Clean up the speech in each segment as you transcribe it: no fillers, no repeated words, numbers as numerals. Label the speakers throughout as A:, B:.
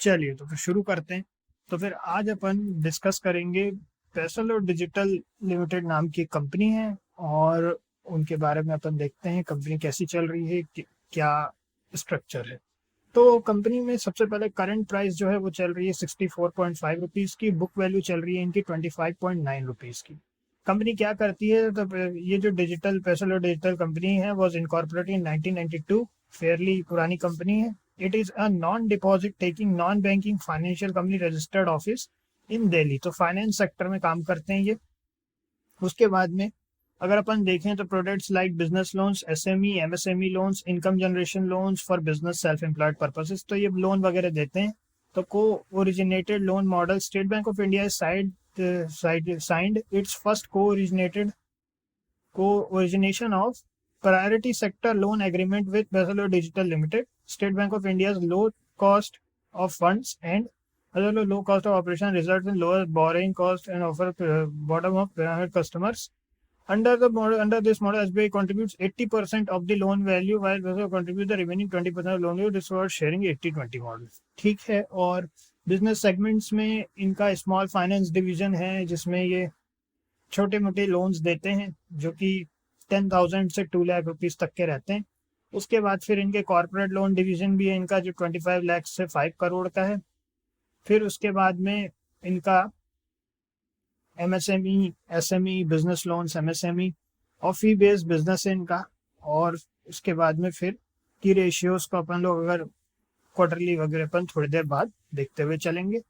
A: चलिए तो फिर शुरू करते हैं। तो फिर आज अपन डिस्कस करेंगे पेसल और डिजिटल लिमिटेड नाम की कंपनी है, और उनके बारे में अपन देखते हैं कंपनी कैसी चल रही है, क्या स्ट्रक्चर है। तो कंपनी में सबसे पहले करंट प्राइस जो है वो चल रही है 64.5 रुपीज़ की। बुक वैल्यू चल रही है इनकी 25.9 रुपीज़ की। कंपनी क्या करती है, तो ये जो डिजिटल पेसल और डिजिटल कंपनी है वॉज इनकॉर्पोरेटेड इन 1992। फेयरली पुरानी कंपनी है। It is a non deposit taking non banking financial company registered office in Delhi. तो फाइनेंस सेक्टर में काम करते हैं ये। उसके बाद में अगर अपन देखें तो products like business loans, SME, MSME loans, income generation loans for business self employed purposes, तो ये लोन वगैरह देते हैं। तो को originated loan model state bank of India signed it's first co-origination of priority sector loan agreement with Basel Digital Limited. State Bank of India's low cost of funds and other low cost of operation results in lower borrowing cost and offer bottom of pyramid customers. Under this model, SBI contributes 80% of the loan value, while Basel contributes the remaining 20% of loan value. This was sharing 80-20 model. ठीक है। और business segments में इनका small finance division है, जिसमें ये छोटे मोटे लोन्स देते हैं जो कि 10,000 से 2 लाख रुपीस तक के रहते हैं। उसके बाद फिर इनके कॉर्पोरेट लोन डिवीजन भी है इनका, जो 25 लाख से 5 करोड़ का है। फिर उसके बाद में इनका MSME, SME, business loans, MSME और फी बेस्ड बिजनेस है इनका। और उसके बाद में फिर की रेशियोज को अपन लोग अगर क्वार्टरली वगैरह अपन थोड़ी देर बाद देखते हुए चलेंगे।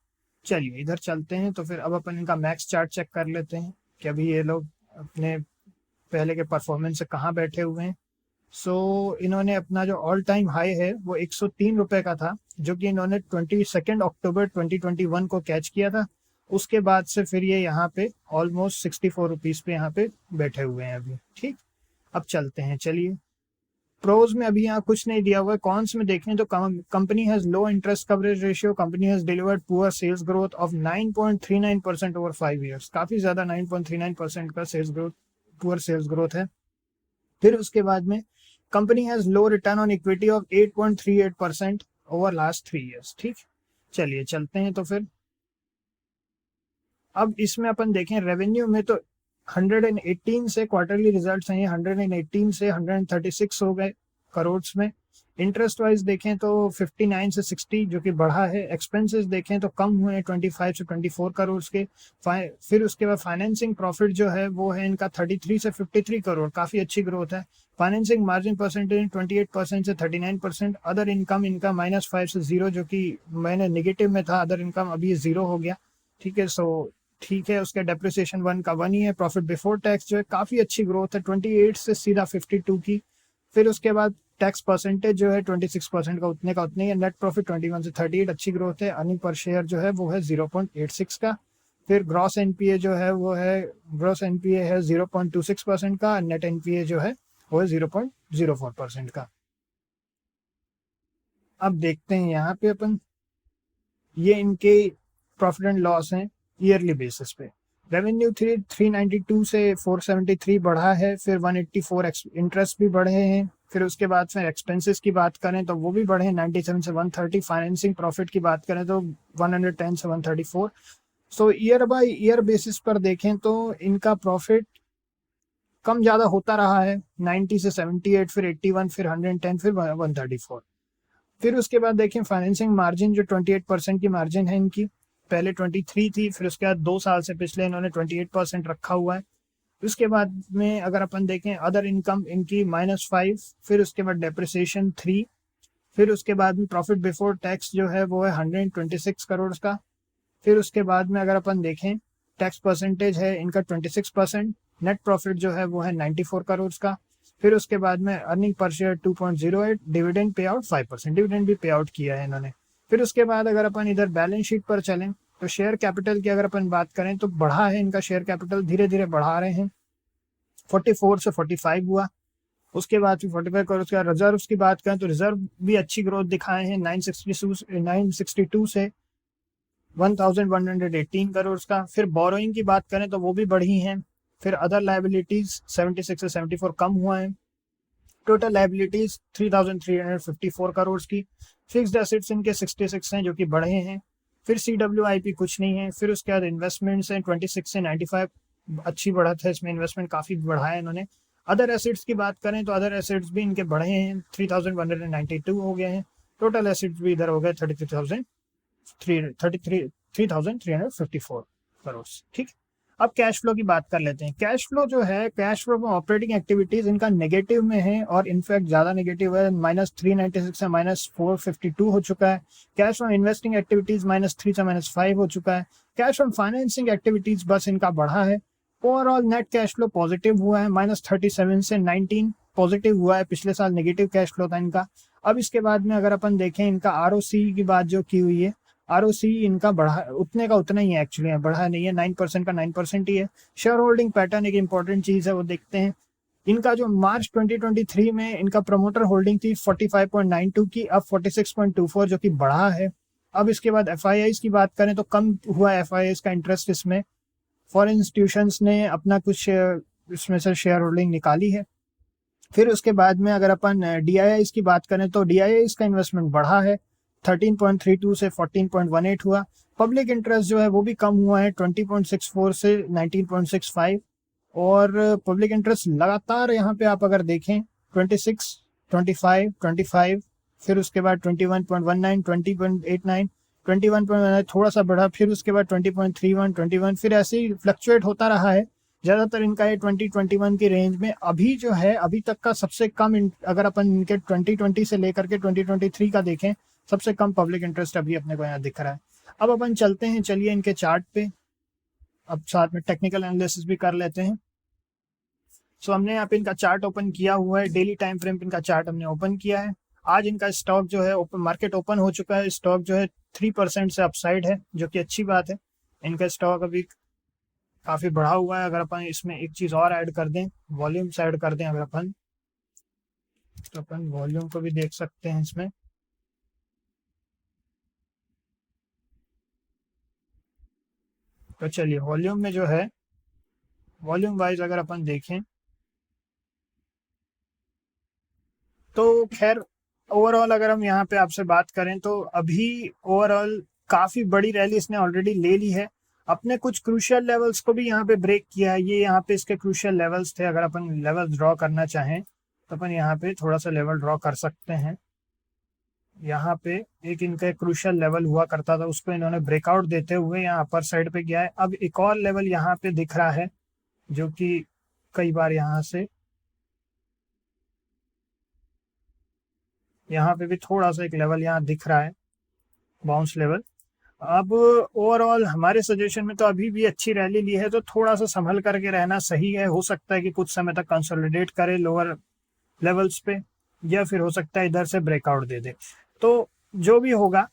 A: चलिए इधर चलते हैं। तो फिर अब अपन इनका मैक्स चार्ट चेक कर लेते हैं कि अभी ये लोग अपने पहले के परफॉर्मेंस से कहाँ बैठे हुए हैं। इन्होंने अपना जो ऑल टाइम हाई है वो 103 रुपये का था, जो कि इन्होंने 22 अक्टूबर 2021 को कैच किया था। उसके बाद से फिर ये यहाँ पे ऑलमोस्ट 64 रुपीज़ पे यहाँ पे बैठे हुए हैं अभी। ठीक, अब चलते हैं। चलिए, प्रोज में अभी यहाँ कुछ नहीं दिया हुआ है। कॉन्स में देखें तो company has low interest coverage ratio, company has delivered poor sales growth of 9.39% over 5 years. काफी ज्यादा 9.39% का sales growth, poor sales growth है। फिर उसके बाद में company has low return on equity of 8.38% over last 3 years. ठीक, चलिए चलते हैं। तो फिर अब इसमें अपन देखें रेवेन्यू में तो 118 से क्वार्टरली रिजल्ट्स हैं, 118 से 136 हो गए करोड़ में। इंटरेस्ट वाइज देखें तो 59 से 60 जो कि बढ़ा है। एक्सपेंसेस देखें तो कम हुए हैं 25 से 24 करोड़ के। फिर उसके बाद फाइनेंसिंग प्रॉफिट जो है वो है इनका 33 से 53 करोड़, काफ़ी अच्छी ग्रोथ है। फाइनेंसिंग मार्जिन परसेंटेज 28% से 39%। अदर इनकम इनका -5 से 0, जो कि मैंने नेगेटिव में था अदर इनकम, अभी 0 हो गया। ठीक है, ठीक है। उसका डेप्रिसिएशन 1 का 1 ही है। प्रॉफिट बिफोर टैक्स जो है काफ़ी अच्छी ग्रोथ है, 28 से सीधा 52 की। फिर उसके बाद टैक्स परसेंटेज जो है 26% का उतने ही है। नेट प्रॉफिट 21 से 38, अच्छी ग्रोथ है। अर्निंग पर शेयर जो है वो है 0.86 का। फिर ग्रॉस एनपीए जो है वो है, ग्रॉस एनपीए है 0.26% का। नेट एनपीए जो है वो है 0.04% का। अब देखते हैं यहाँ पे अपन, ये इनके प्रॉफिट एंड लॉस हैं ईयरली बेसिस पे। रेवेन्यू 392 से 473 बढ़ा है। फिर 184 इंटरेस्ट भी बढ़े हैं। फिर उसके बाद फिर एक्सपेंसेस की बात करें तो वो भी बढ़े हैं 97 से 130। फाइनेंसिंग प्रॉफिट की बात करें तो 110 से 134। ईयर बाय ईयर बेसिस पर देखें तो इनका प्रॉफिट कम ज़्यादा होता रहा है, 90 से 78, फिर 81, फिर 110, फिर 134। फिर उसके बाद देखें फाइनेंसिंग मार्जिन जो 28% की मार्जिन है इनकी, पहले 23 थी। फिर उसके बाद 2 साल से पिछले इन्होंने 28% रखा हुआ है। उसके बाद में अगर अपन देखें अदर इनकम इनकी -5, फिर उसके बाद डेप्रिसिएशन 3, फिर उसके बाद में प्रॉफिट बिफोर टैक्स जो है वो है 126 करोड़ का। फिर उसके बाद में अगर अपन देखें टैक्स परसेंटेज है इनका 26%। नेट प्रॉफिट जो है वो है 94 करोड़ का। फिर उसके बाद में earning per share 2.08, dividend pay out 5%, dividend भी पे आउट किया है इन्होंने। फिर उसके बाद अगर अपन इधर बैलेंस शीट पर चलें तो शेयर कैपिटल की अगर अपन बात करें तो बढ़ा है इनका शेयर कैपिटल, धीरे धीरे बढ़ा रहे हैं। 44 से 45 हुआ। उसके बाद फिर 45 करोड़ का। रिजर्व की बात करें तो रिजर्व भी अच्छी ग्रोथ दिखाए हैं, 962 से 1118 करोड़ का। फिर बोरोइंग की बात करें तो वो भी बढ़ी हैं। फिर अदर लाइबिलिटीज 76 से 74 कम हुआ है। टोटल लाइबिलिटीज 3,354 करोड़ की। फिक्स्ड एसेट्स इनके 66 हैं जो कि बढ़े हैं। फिर CWIP कुछ नहीं है। फिर उसके बाद इन्वेस्टमेंट्स हैं 26 से 95, अच्छी बढ़त है इसमें, इन्वेस्टमेंट काफ़ी बढ़ाया इन्होंने। अदर एसेट्स की बात करें तो अदर एसेट्स भी इनके बढ़े हैं, 3,192 हो गए हैं। टोटल एसेट्स भी इधर हो गए 33,354 करोड़। ठीक। अब कैश फ्लो की बात कर लेते हैं। कैश फ्लो जो है, कैश फ्लो ऑपरेटिंग एक्टिविटीज इनका नेगेटिव में है, और इनफैक्ट ज़्यादा नेगेटिव है, -396 से -452 हो चुका है। कैश फ्रॉम इन्वेस्टिंग एक्टिविटीज -3 से -5 हो चुका है। कैश फ्रॉम फाइनेंसिंग एक्टिविटीज बस इनका बढ़ा है। Overall net cash flow positive हुआ है, -37 से 19 पॉजिटिव हुआ है। पिछले साल नेगेटिव कैश फ्लो था इनका। अब इसके बाद में अगर अपन देखें इनका ROC की बात जो की हुई है, ROC इनका बढ़ा, उतने का उतना ही है एक्चुअली, बढ़ा नहीं है, 9% का 9% ही है। शेयर होल्डिंग पैटर्न एक इंपॉर्टेंट चीज है, वो देखते हैं। इनका जो मार्च 2023 में इनका प्रमोटर होल्डिंग थी 45.92 की, अब 46.24 जो कि बढ़ा है। अब इसके बाद FIIs की बात करें तो कम हुआ FIIs का इंटरेस्ट इसमें। फॉरेन इंस्टीट्यूशंस ने अपना कुछ इसमें से शेयर होल्डिंग निकाली है। फिर उसके बाद में अगर अपन DIIs की बात करें तो DIIs का इन्वेस्टमेंट बढ़ा है, 13.32 से 14.18 हुआ। पब्लिक इंटरेस्ट जो है वो भी कम हुआ है, 20.64 से 19.65। और पब्लिक इंटरेस्ट लगातार यहाँ पे आप अगर देखें 26, 25, 25, फिर उसके बाद 21.19, 20.89, 21.19 थोड़ा सा बढ़ा, फिर उसके बाद 20.31, 21, फिर ऐसे ही फ्लक्चुएट होता रहा है। ज़्यादातर इनका ये 2021 की रेंज में अभी जो है, अभी तक का सबसे कम अगर अपन इनके 2020 से लेकर के 2023 का देखें, सबसे कम पब्लिक इंटरेस्ट अभी अपने को यहाँ दिख रहा है। अब अपन चलते हैं, चलिए इनके चार्ट पे, अब साथ में टेक्निकल एनालिसिस भी कर लेते हैं। सो हमने यहाँ पे इनका चार्ट ओपन किया हुआ है, डेली टाइम फ्रेम पे इनका चार्ट हमने ओपन किया है। आज इनका स्टॉक जो है ओपन मार्केट ओपन हो चुका है, स्टॉक जो है 3% से अपसाइड है, जो कि अच्छी बात है। इनका स्टॉक अभी काफी बढ़ा हुआ है। अगर अपन इसमें एक चीज और ऐड कर दें, वॉल्यूम्स ऐड कर दें अगर अपन, तो अपन वॉल्यूम को भी देख सकते हैं इसमें। तो चलिए वॉल्यूम में जो है, वॉल्यूम वाइज अगर अपन देखें तो खैर ओवरऑल अगर हम यहाँ पे आपसे बात करें तो अभी ओवरऑल काफी बड़ी रैली इसने ऑलरेडी ले ली है। अपने कुछ क्रूशियल लेवल्स को भी यहाँ पे ब्रेक किया है। ये यहाँ पे इसके क्रूशियल लेवल्स थे। अगर अपन लेवल ड्रॉ करना चाहें तो अपन यहाँ पे थोड़ा सा लेवल ड्रॉ कर सकते हैं। यहाँ पे एक इनका क्रूशियल लेवल हुआ करता था, उसको इन्होंने ब्रेकआउट देते हुए यहाँ अपर साइड पे गया है। अब एक और लेवल यहाँ पे दिख रहा है, जो कि कई बार यहाँ पे भी थोड़ा सा एक लेवल यहाँ दिख रहा है, बाउंस लेवल। अब ओवरऑल हमारे सजेशन में तो अभी भी अच्छी रैली ली है, तो थोड़ा सा संभल करके रहना सही है। हो सकता है कि कुछ समय तक कंसोलिडेट करे लोअर लेवल्स पे, या फिर हो सकता है इधर से ब्रेकआउट दे दे। तो जो भी होगा,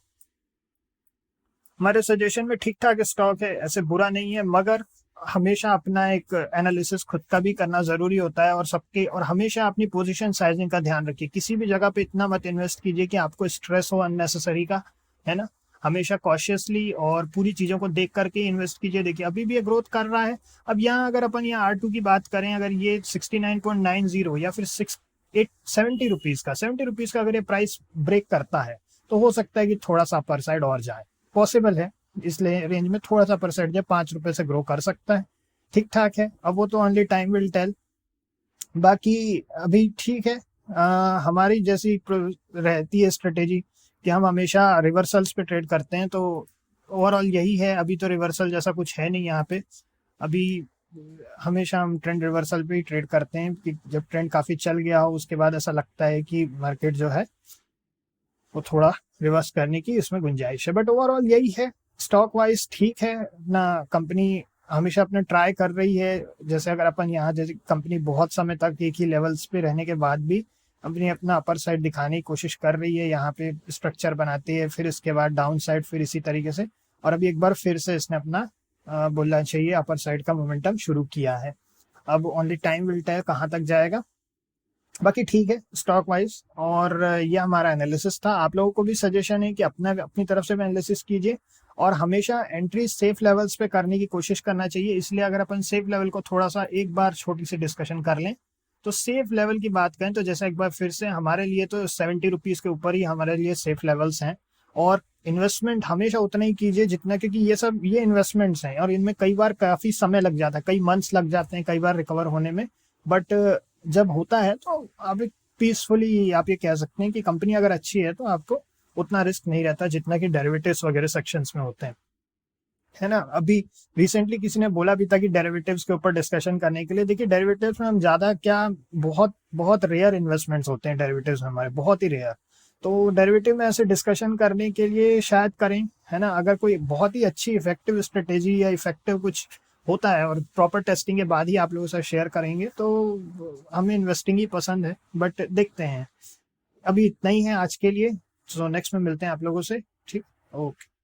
A: हमारे सजेशन में ठीक ठाक स्टॉक है, ऐसे बुरा नहीं है, मगर हमेशा अपना एक एनालिसिस खुद का भी करना जरूरी होता है, और सबके, और हमेशा अपनी पोजीशन साइजिंग का ध्यान रखिए। किसी भी जगह पे इतना मत इन्वेस्ट कीजिए कि आपको स्ट्रेस हो अननेसेसरी का, है ना। हमेशा कॉशियसली और पूरी चीजों को देख करके इन्वेस्ट कीजिए। देखिए अभी भी ये ग्रोथ कर रहा है। अब यहाँ अगर अपन यहाँ R2 की बात करें, अगर ये 69.90 या फिर 70 रुपीज का, 70 रुपीज का अगर ये प्राइस ब्रेक करता है, तो हो सकता है कि थोड़ा सा अपर साइड और जाए, पॉसिबल है। इसलिए रेंज में थोड़ा सा परसेंट जो 5 रुपए से ग्रो कर सकता है, ठीक ठाक है। अब वो तो ओनली टाइम विल टेल। बाकी अभी ठीक है। हमारी जैसी रहती है स्ट्रेटेजी कि हम हमेशा रिवर्सल्स पे ट्रेड करते हैं, तो ओवरऑल यही है। अभी तो रिवर्सल जैसा कुछ है नहीं यहाँ पे अभी। हमेशा हम ट्रेंड रिवर्सल पे ही ट्रेड करते हैं कि जब ट्रेंड काफी चल गया हो, उसके बाद ऐसा लगता है कि मार्केट जो है वो थोड़ा रिवर्स करने की इसमें गुंजाइश है। बट ओवरऑल यही है, स्टॉक वाइज ठीक है ना। कंपनी हमेशा अपने ट्राई कर रही है। जैसे अगर अपन यहाँ, जैसे कंपनी बहुत समय तक एक ही लेवल्स पे रहने के बाद भी कंपनी अपना अपर साइड दिखाने की कोशिश कर रही है, यहाँ पे स्ट्रक्चर बनाती है, फिर इसके बाद डाउन साइड, फिर इसी तरीके से। और अभी एक बार फिर से इसने अपना बोलना चाहिए अपर साइड का मोमेंटम शुरू किया है। अब ओनली टाइम विल टेल कहाँ तक जाएगा। बाकी ठीक है स्टॉक वाइज। और ये हमारा एनालिसिस था। आप लोगों को भी सजेशन है कि अपनी तरफ से भी एनालिसिस कीजिए, और हमेशा एंट्री सेफ लेवल्स पे करने की कोशिश करना चाहिए। इसलिए अगर अपन सेफ लेवल को थोड़ा सा एक बार छोटी सी डिस्कशन कर लें, तो सेफ लेवल की बात करें तो जैसे एक बार फिर से हमारे लिए तो 70 रुपीज़ के ऊपर ही हमारे लिए सेफ लेवल्स हैं। और इन्वेस्टमेंट हमेशा उतना ही कीजिए जितना, क्योंकि ये इन्वेस्टमेंट्स हैं और इनमें कई बार काफ़ी समय लग जाता है, कई मंथ्स लग जाते हैं कई बार रिकवर होने में। बट जब होता है तो आप एक पीसफुली आप ये कह सकते हैं कि कंपनी अगर अच्छी है तो आपको उतना रिस्क नहीं रहता जितना कि डेरिवेटिव्स वगैरह सेक्शंस में होते हैं, है ना। अभी रिसेंटली किसी ने बोला भी था कि डेरिवेटिव्स के ऊपर डिस्कशन करने के लिए। देखिए डेरिवेटिव्स में हम ज़्यादा क्या, बहुत बहुत रेयर इन्वेस्टमेंट्स होते हैं डेरिवेटिव्स में हमारे, बहुत ही रेयर। तो डेरिवेटिव में ऐसे डिस्कशन करने के लिए शायद करें, है ना। अगर कोई बहुत ही अच्छी इफेक्टिव स्ट्रेटेजी या इफेक्टिव कुछ होता है और प्रॉपर टेस्टिंग के बाद ही आप लोगों से शेयर करेंगे तो हमें इन्वेस्टिंग ही पसंद है। बट देखते हैं, अभी इतना ही है आज के लिए। तो नेक्स्ट में मिलते हैं आप लोगों से। ठीक, ओके।